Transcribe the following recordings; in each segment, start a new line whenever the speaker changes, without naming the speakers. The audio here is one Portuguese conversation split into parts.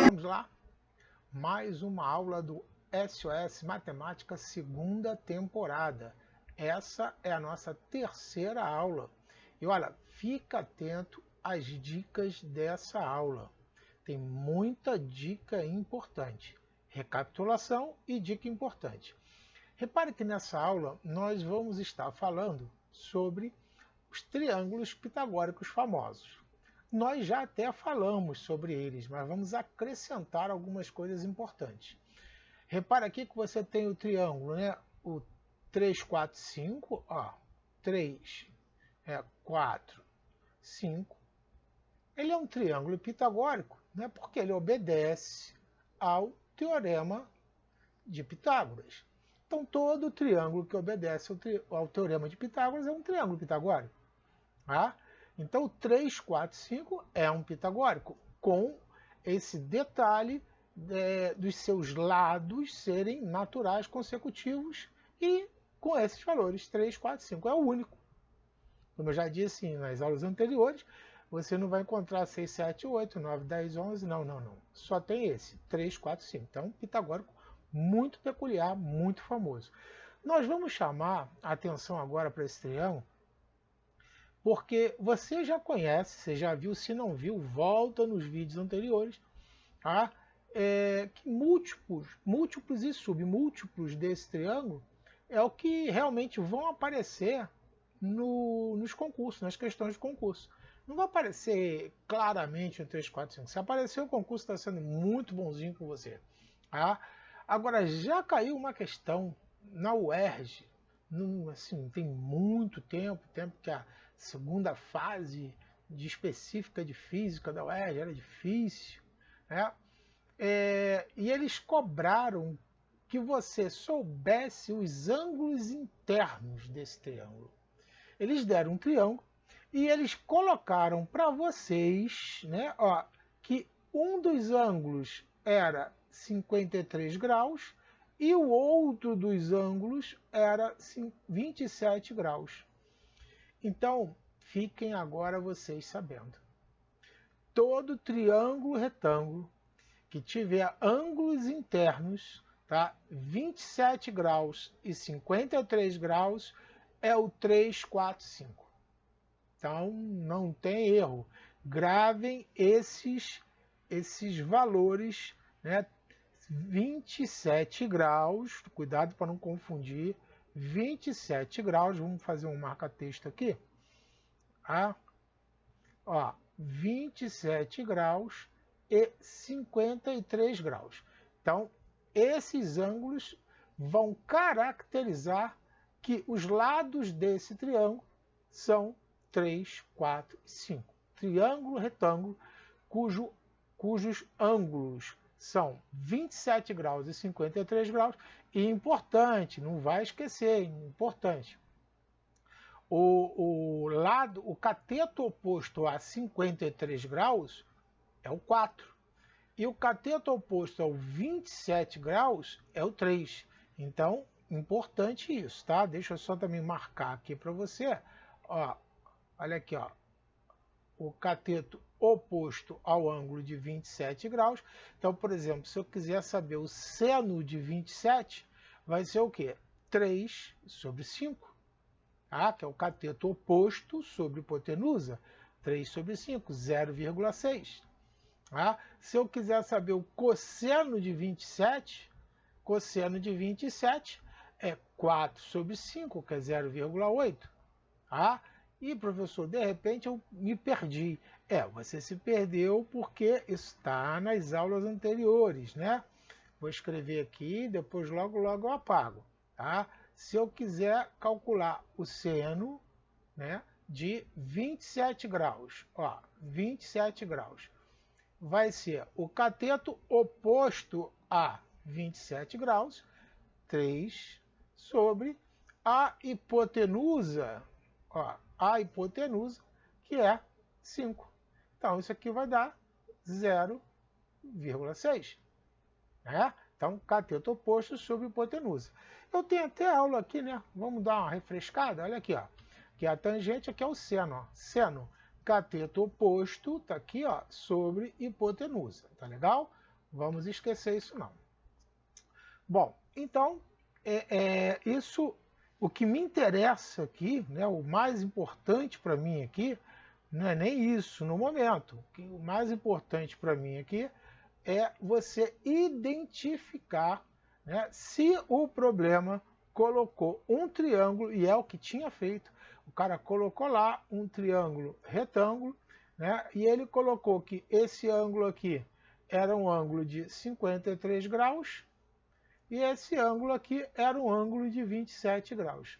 Vamos lá, mais uma aula do SOS Matemática segunda temporada. Essa é a nossa terceira aula. E olha, fica atento às dicas dessa aula. Tem muita dica importante. Recapitulação e dica importante. Repare que nessa aula nós vamos estar falando sobre os triângulos pitagóricos famosos. Nós já até falamos sobre eles, mas vamos acrescentar algumas coisas importantes. Repara aqui que você tem o triângulo, né? O 3, 4, 5, ó, 3, 4, 5. Ele é um triângulo pitagórico, né? Porque ele obedece ao teorema de Pitágoras. Então, todo triângulo que obedece ao teorema de Pitágoras é um triângulo pitagórico. Tá? Então, o 3, 4, 5 é um pitagórico, com esse detalhe dos seus lados serem naturais consecutivos e com esses valores, 3, 4, 5. É o único. Como eu já disse nas aulas anteriores, você não vai encontrar 6, 7, 8, 9, 10, 11, não. Só tem esse, 3, 4, 5. Então, pitagórico muito peculiar, muito famoso. Nós vamos chamar a atenção agora para esse triângulo, porque você já conhece, você já viu, se não viu, volta nos vídeos anteriores, tá? Que múltiplos e submúltiplos desse triângulo é o que realmente vão aparecer nos concursos, nas questões de concurso. Não vai aparecer claramente o 3, 4, 5. Se aparecer, o concurso está sendo muito bonzinho com você. Tá? Agora, já caiu uma questão na UERJ, assim, tem muito tempo que a segunda fase específica de física da UERJ era difícil, né? E eles cobraram que você soubesse os ângulos internos desse triângulo. Eles deram um triângulo e eles colocaram para vocês, né, ó, que um dos ângulos era 53 graus e o outro dos ângulos era 27 graus. Então, fiquem agora vocês sabendo. Todo triângulo retângulo que tiver ângulos internos, tá, 27 graus e 53 graus, é o 3, 4, 5. Então, não tem erro. Gravem esses valores, né? 27 graus, cuidado para não confundir, 27 graus, vamos fazer um marca-texto aqui, tá? Ó, 27 graus e 53 graus. Então, esses ângulos vão caracterizar que os lados desse triângulo são 3, 4 e 5. Triângulo retângulo cujos ângulos são 27 graus e 53 graus. E importante, não vai esquecer, importante, o cateto oposto a 53 graus é o 4. E o cateto oposto ao 27 graus é o 3. Então, importante isso, tá? Deixa eu só também marcar aqui para você. Ó, olha aqui, ó. O cateto oposto ao ângulo de 27 graus. Então, por exemplo, se eu quiser saber o seno de 27, vai ser o quê? 3 sobre 5, tá? Que é o cateto oposto sobre hipotenusa. 3 sobre 5, 0,6. Tá? Se eu quiser saber o cosseno de 27, cosseno de 27 é 4 sobre 5, que é 0,8. Tá? E, professor, de repente eu me perdi. Você se perdeu porque está nas aulas anteriores, né? Vou escrever aqui, depois logo eu apago. Tá? Se eu quiser calcular o seno, né, de 27 graus, ó, 27 graus, vai ser o cateto oposto a 27 graus, 3 sobre a hipotenusa, ó, a hipotenusa, que é 5. Então, isso aqui vai dar 0,6. Né? Então, cateto oposto sobre hipotenusa. Eu tenho até aula aqui, né? Vamos dar uma refrescada. Olha aqui, ó. Que a tangente aqui é o seno. Ó. Seno cateto oposto, tá aqui, ó, sobre hipotenusa, tá legal? Vamos esquecer isso não. Bom, então, isso, o que me interessa aqui, né, o mais importante para mim aqui, não é nem isso no momento. O mais importante para mim aqui é você identificar, né, se o problema colocou um triângulo, e é o que tinha feito, o cara colocou lá um triângulo retângulo, né, e ele colocou que esse ângulo aqui era um ângulo de 53 graus, e esse ângulo aqui era um ângulo de 27 graus.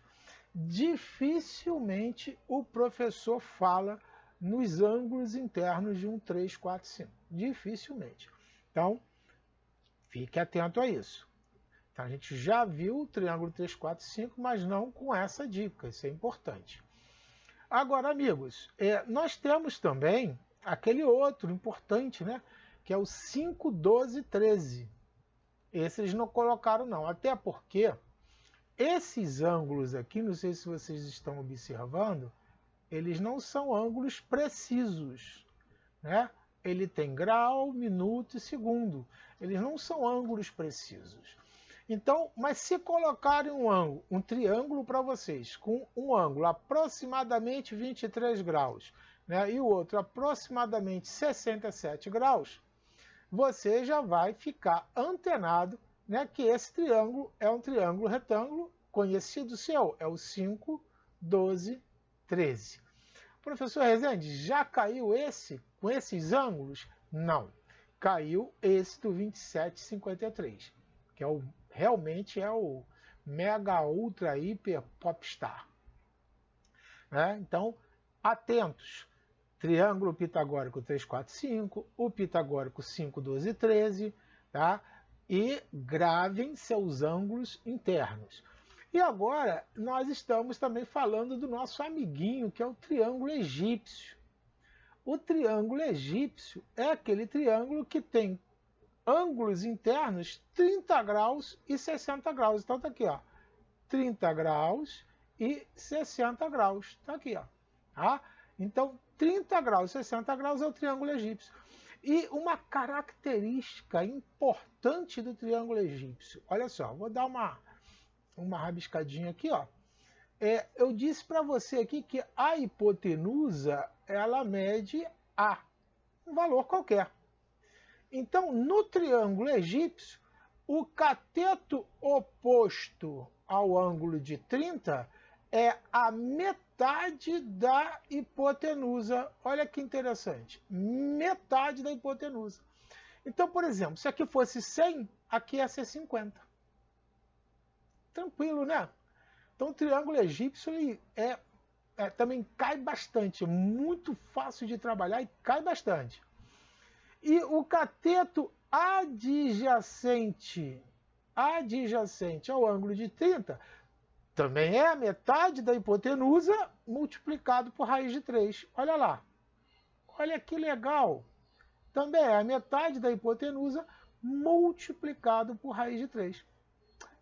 Dificilmente o professor fala nos ângulos internos de um 3, 4, 5. Dificilmente. Então, fique atento a isso. Então, a gente já viu o triângulo 3, 4, 5, mas não com essa dica. Isso é importante. Agora, amigos, nós temos também aquele outro importante, né? Que é o 5, 12, 13. Esse eles não colocaram, não. Até porque esses ângulos aqui, não sei se vocês estão observando, eles não são ângulos precisos, né? Ele tem grau, minuto e segundo. Eles não são ângulos precisos. Então, mas se colocarem um triângulo para vocês, com um ângulo aproximadamente 23 graus, né, e o outro aproximadamente 67 graus, você já vai ficar antenado, né, que esse triângulo é um triângulo retângulo conhecido seu, é o 5, 12, 13. Professor Rezende, já caiu esse com esses ângulos? Não. Caiu esse do 27,53, que realmente é o mega, ultra, hiper, popstar. Né? Então, atentos. Triângulo pitagórico 3, 4, 5, o pitagórico 5, 12, 13, tá? E gravem seus ângulos internos. E agora nós estamos também falando do nosso amiguinho, que é o triângulo egípcio. O triângulo egípcio é aquele triângulo que tem ângulos internos 30 graus e 60 graus. Então tá aqui, ó, 30 graus e 60 graus. Tá aqui, ó. Tá? Então, 30 graus e 60 graus é o triângulo egípcio. E uma característica importante do triângulo egípcio, olha só, vou dar uma rabiscadinha aqui, ó. Eu disse para você aqui que a hipotenusa, ela mede A, um valor qualquer. Então, no triângulo egípcio, o cateto oposto ao ângulo de 30 é a metade da hipotenusa. Olha que interessante, metade da hipotenusa. Então, por exemplo, se aqui fosse 100, aqui ia ser 50. Tranquilo, né? Então o triângulo egípcio ele também cai bastante, é muito fácil de trabalhar e cai bastante. E o cateto adjacente ao ângulo de 30 também é a metade da hipotenusa multiplicado por raiz de 3. Olha lá. Olha que legal. Também é a metade da hipotenusa multiplicado por raiz de 3.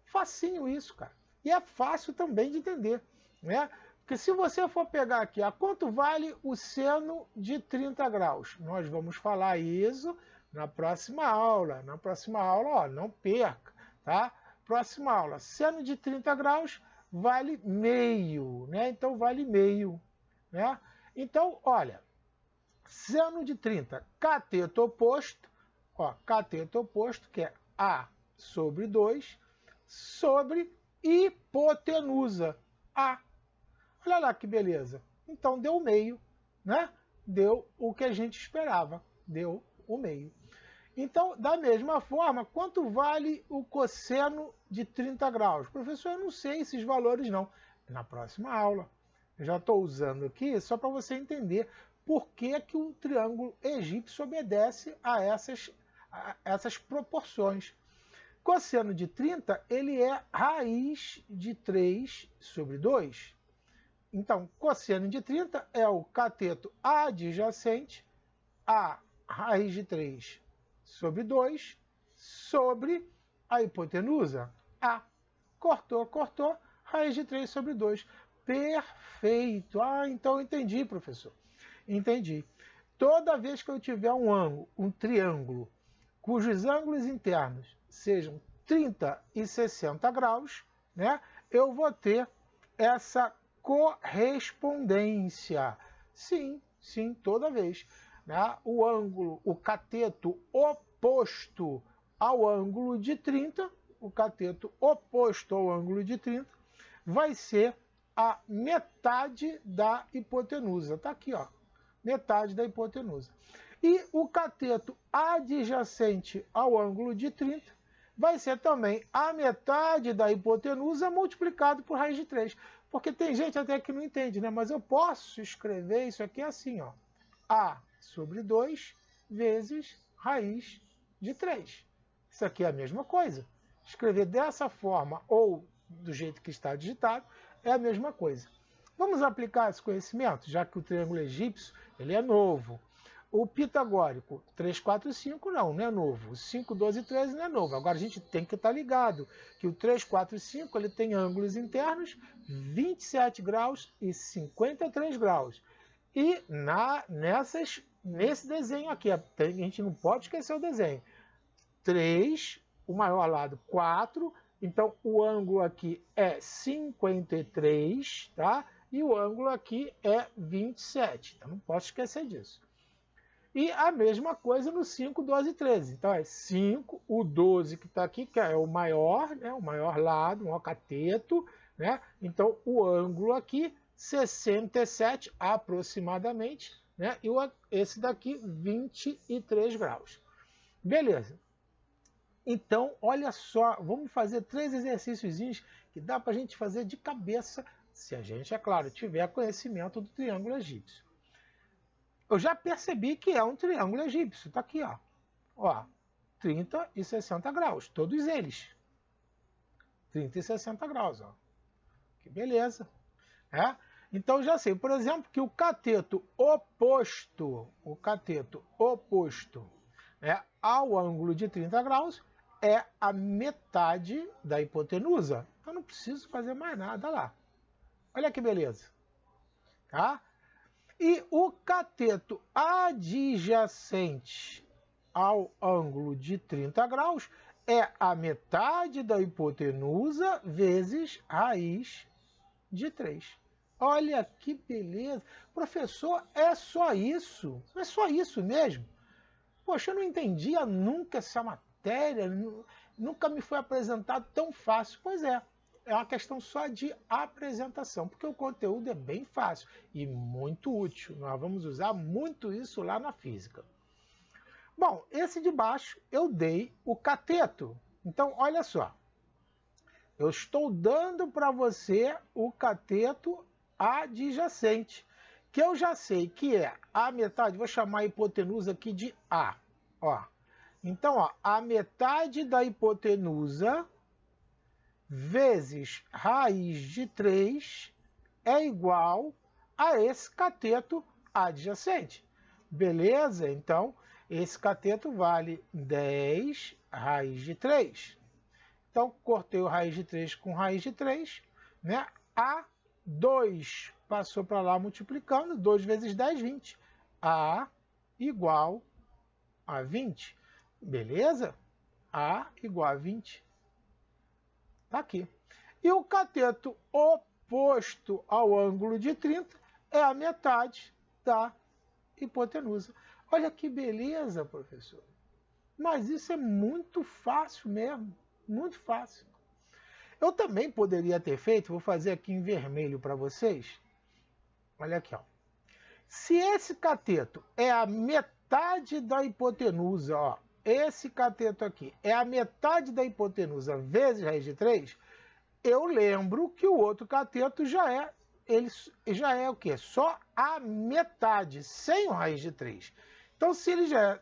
Facinho isso, cara. E é fácil também de entender, né? Porque se você for pegar aqui, quanto vale o seno de 30 graus? Nós vamos falar isso na próxima aula. Na próxima aula, ó, não perca, tá? Próxima aula, seno de 30 graus vale meio, né? Então vale meio, né? Então, olha, seno de 30, cateto oposto, ó, cateto oposto, que é A sobre 2, sobre hipotenusa A. Olha lá que beleza. Então deu meio, né? Deu o que a gente esperava, deu o meio. Então, da mesma forma, quanto vale o cosseno de 30 graus? Professor, eu não sei esses valores não. Na próxima aula. Eu já estou usando aqui só para você entender por que, que o triângulo egípcio obedece a essas proporções. Cosseno de 30, ele é raiz de 3 sobre 2. Então, cosseno de 30 é o cateto adjacente a raiz de 3 sobre 2 sobre a hipotenusa A. Cortou, cortou, raiz de 3 sobre 2. Perfeito. Então eu entendi, professor. Entendi. Toda vez que eu tiver um triângulo, cujos ângulos internos sejam 30 e 60 graus, né, eu vou ter essa correspondência. Sim, sim, toda vez. Né, o cateto oposto ao ângulo de 30, o cateto oposto ao ângulo de 30, vai ser a metade da hipotenusa. Está aqui, ó, metade da hipotenusa. E o cateto adjacente ao ângulo de 30 vai ser também a metade da hipotenusa multiplicado por raiz de 3. Porque tem gente até que não entende, né? Mas eu posso escrever isso aqui assim, ó. A sobre 2 vezes raiz de 3. Isso aqui é a mesma coisa. Escrever dessa forma ou do jeito que está digitado é a mesma coisa. Vamos aplicar esse conhecimento, já que o triângulo egípcio ele é novo. O pitagórico 3, 4, 5 não é novo. O 5, 12 e 13 não é novo. Agora a gente tem que estar ligado que o 3, 4 e 5 ele tem ângulos internos 27 graus e 53 graus. E nesse desenho aqui, a gente não pode esquecer o desenho. 3, o maior lado 4, então o ângulo aqui é 53, tá? E o ângulo aqui é 27, então não posso esquecer disso. E a mesma coisa no 5, 12 e 13. Então é 5, o 12 que está aqui, que é o maior, né? O maior lado, o maior cateto, né? Então o ângulo aqui, 67 aproximadamente, né? E esse daqui, 23 graus. Beleza. Então, olha só, vamos fazer 3 exercícios que dá para a gente fazer de cabeça, se a gente, é claro, tiver conhecimento do triângulo egípcio. Eu já percebi que é um triângulo egípcio, está aqui, ó, 30 e 60 graus, todos eles. 30 e 60 graus, ó. Que beleza. É? Então, já sei, por exemplo, que o cateto oposto, né, ao ângulo de 30 graus, é a metade da hipotenusa. Eu não preciso fazer mais nada lá. Olha que beleza. Tá? E o cateto adjacente ao ângulo de 30 graus é a metade da hipotenusa vezes raiz de 3. Olha que beleza. Professor, é só isso? É só isso mesmo? Poxa, eu não entendia nunca essa matéria, nunca me foi apresentado tão fácil. Pois é uma questão só de apresentação, porque o conteúdo é bem fácil e muito útil. Nós vamos usar muito isso lá na física. Bom, esse de baixo eu dei o cateto. Então, olha só. Eu estou dando para você o cateto adjacente, que eu já sei que é a metade, vou chamar a hipotenusa aqui de A. Ó. Então, ó, a metade da hipotenusa vezes raiz de 3 é igual a esse cateto adjacente. Beleza? Então, esse cateto vale 10 raiz de 3. Então, cortei o raiz de 3 com raiz de 3, né? A 2 passou para lá multiplicando, 2 vezes 10, 20. A igual a 20. Beleza? A igual a 20. Está aqui. E o cateto oposto ao ângulo de 30 é a metade da hipotenusa. Olha que beleza, professor. Mas isso é muito fácil mesmo. Muito fácil. Eu também poderia ter feito, vou fazer aqui em vermelho para vocês. Olha aqui, ó. Se esse cateto é a metade da hipotenusa, ó, esse cateto aqui é a metade da hipotenusa vezes raiz de 3, eu lembro que o outro cateto já é o quê? Só a metade, sem o raiz de 3. Então, se ele já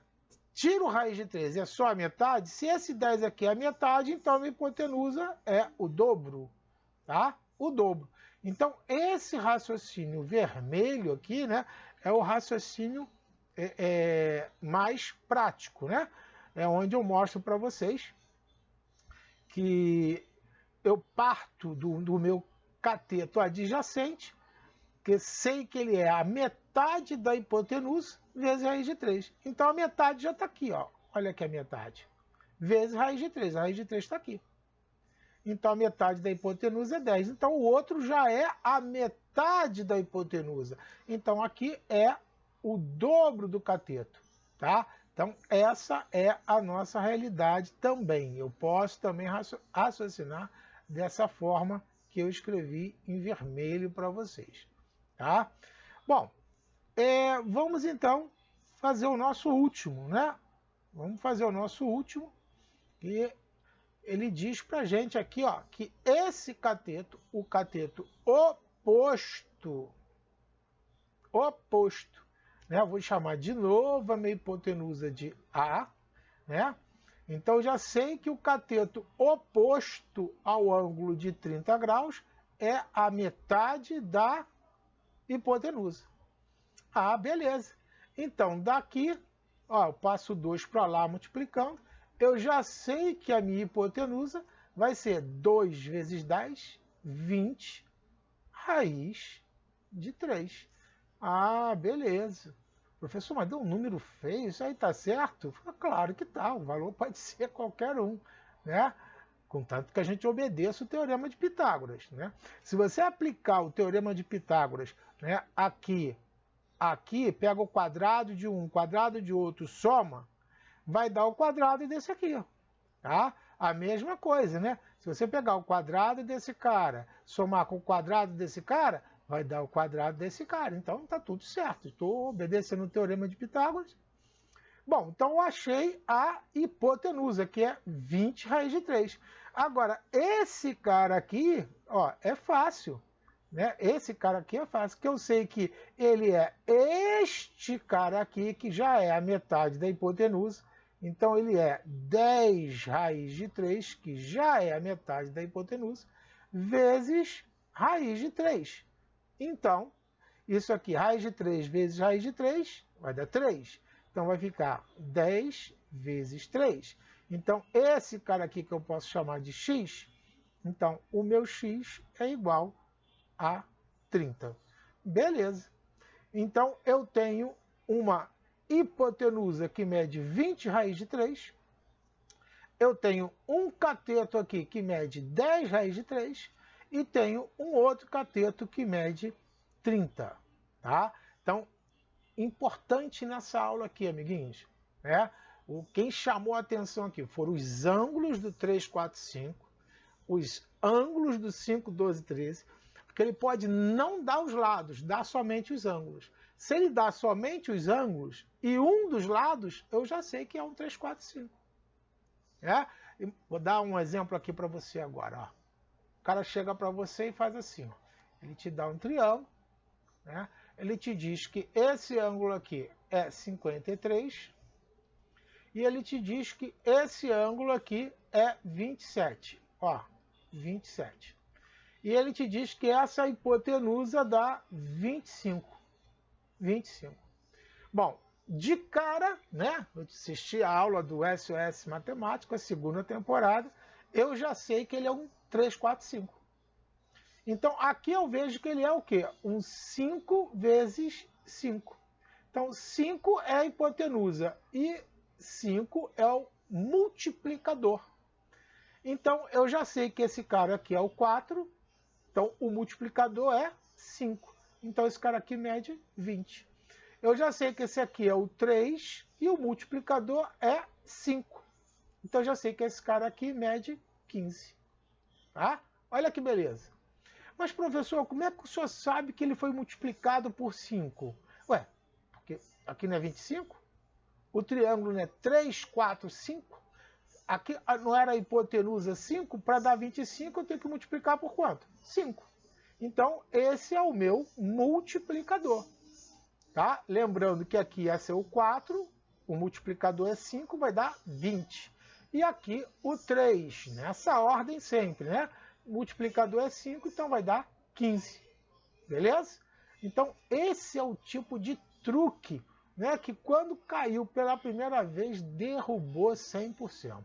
tira o raiz de 3 e é só a metade, se esse 10 aqui é a metade, então a hipotenusa é o dobro, tá? O dobro. Então, esse raciocínio vermelho aqui, né, é o raciocínio mais prático, né? É onde eu mostro para vocês que eu parto do meu cateto adjacente, que sei que ele é a metade metade da hipotenusa vezes raiz de 3. Então a metade já está aqui, ó. Olha aqui a metade. Vezes raiz de 3. A raiz de 3 está aqui. Então a metade da hipotenusa é 10. Então o outro já é a metade da hipotenusa. Então aqui é o dobro do cateto, tá? Então essa é a nossa realidade também. Eu posso também raciocinar dessa forma que eu escrevi em vermelho para vocês, tá? Bom, vamos então fazer o nosso último, né? Vamos fazer o nosso último, e ele diz pra gente aqui, ó, que esse cateto, o cateto oposto, né? Eu vou chamar de novo a minha hipotenusa de A, né? Então eu já sei que o cateto oposto ao ângulo de 30 graus é a metade da hipotenusa. Ah, beleza. Então daqui, ó, eu passo 2 para lá multiplicando, eu já sei que a minha hipotenusa vai ser 2 vezes 10, 20, raiz de 3. Ah, beleza. Professor, mas deu um número feio, isso aí tá certo? Claro que tá, o valor pode ser qualquer um, né? Contanto que a gente obedeça o teorema de Pitágoras, né? Se você aplicar o teorema de Pitágoras, né, aqui, pega o quadrado de um, quadrado de outro, soma, vai dar o quadrado desse aqui, ó, tá? A mesma coisa, né? Se você pegar o quadrado desse cara, somar com o quadrado desse cara, vai dar o quadrado desse cara. Então tá tudo certo. Estou obedecendo o teorema de Pitágoras. Bom, então eu achei a hipotenusa, que é 20 raiz de 3. Agora, esse cara aqui, ó, é fácil, né? Esse cara aqui é fácil, que eu sei que ele é este cara aqui, que já é a metade da hipotenusa. Então ele é 10 raiz de 3, que já é a metade da hipotenusa, vezes raiz de 3. Então, isso aqui, raiz de 3 vezes raiz de 3, vai dar 3. Então vai ficar 10 vezes 3. Então esse cara aqui que eu posso chamar de x, então o meu x é igual a 30. Beleza. Então eu tenho uma hipotenusa que mede 20 raiz de 3. Eu tenho um cateto aqui que mede 10 raiz de 3. E tenho um outro cateto que mede 30. Tá? Então, importante nessa aula aqui, amiguinhos, né? Quem chamou a atenção aqui foram os ângulos do 3, 4, 5, os ângulos do 5, 12, 13, porque ele pode não dar os lados, dar somente os ângulos. Se ele dá somente os ângulos e um dos lados, eu já sei que é um 3, 4, 5. Vou dar um exemplo aqui para você agora. Ó. O cara chega para você e faz assim. Ó. Ele te dá um triângulo, né? Ele te diz que esse ângulo aqui é 53 e ele te diz que esse ângulo aqui é 27. Ó, 27. E ele te diz que essa hipotenusa dá 25. 25. Bom, de cara, né? Eu assisti a aula do SOS Matemática, a segunda temporada, eu já sei que ele é um 3, 4, 5. Então, aqui eu vejo que ele é o quê? Um 5 vezes 5. Então, 5 é a hipotenusa e 5 é o multiplicador. Então, eu já sei que esse cara aqui é o 4. Então, o multiplicador é 5. Então, esse cara aqui mede 20. Eu já sei que esse aqui é o 3 e o multiplicador é 5. Então, eu já sei que esse cara aqui mede 15. Tá? Olha que beleza. Mas, professor, como é que o senhor sabe que ele foi multiplicado por 5? Ué, porque aqui não é 25? O triângulo não é 3, 4, 5? Aqui não era a hipotenusa 5? Para dar 25, eu tenho que multiplicar por quanto? 5. Então, esse é o meu multiplicador. Tá? Lembrando que aqui ia ser o 4, o multiplicador é 5, vai dar 20. E aqui o 3, nessa ordem sempre, né? O multiplicador é 5, então vai dar 15. Beleza? Então, esse é o tipo de truque, né, que quando caiu pela primeira vez, derrubou 100%.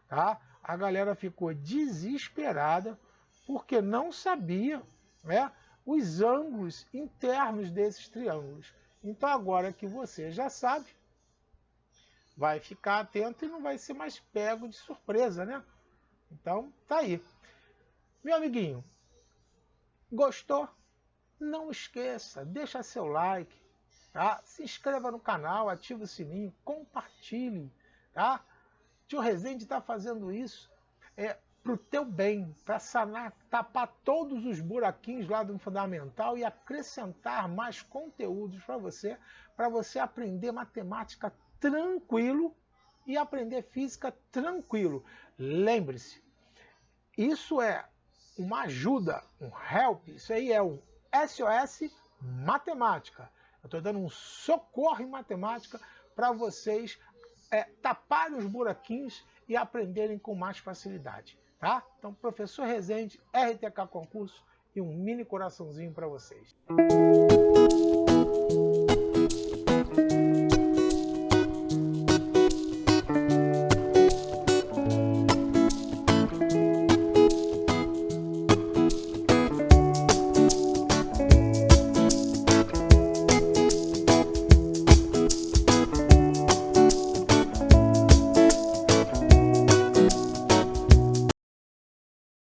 Tá? A galera ficou desesperada porque não sabia, né, os ângulos internos desses triângulos. Então agora que você já sabe, vai ficar atento e não vai ser mais pego de surpresa, né? Então tá aí. Meu amiguinho, gostou? Não esqueça, deixa seu like, tá? Se inscreva no canal, ative o sininho, compartilhe, tá? Tio Rezende está fazendo isso para o teu bem, para sanar, tapar todos os buraquinhos lá do fundamental e acrescentar mais conteúdos para você aprender matemática tranquilo e aprender física tranquilo. Lembre-se, isso é uma ajuda, um help, isso aí é um SOS Matemática. Eu estou dando um socorro em matemática para vocês taparem os buraquinhos e aprenderem com mais facilidade. Tá? Então, professor Rezende, RTK Concurso e um mini coraçãozinho para vocês.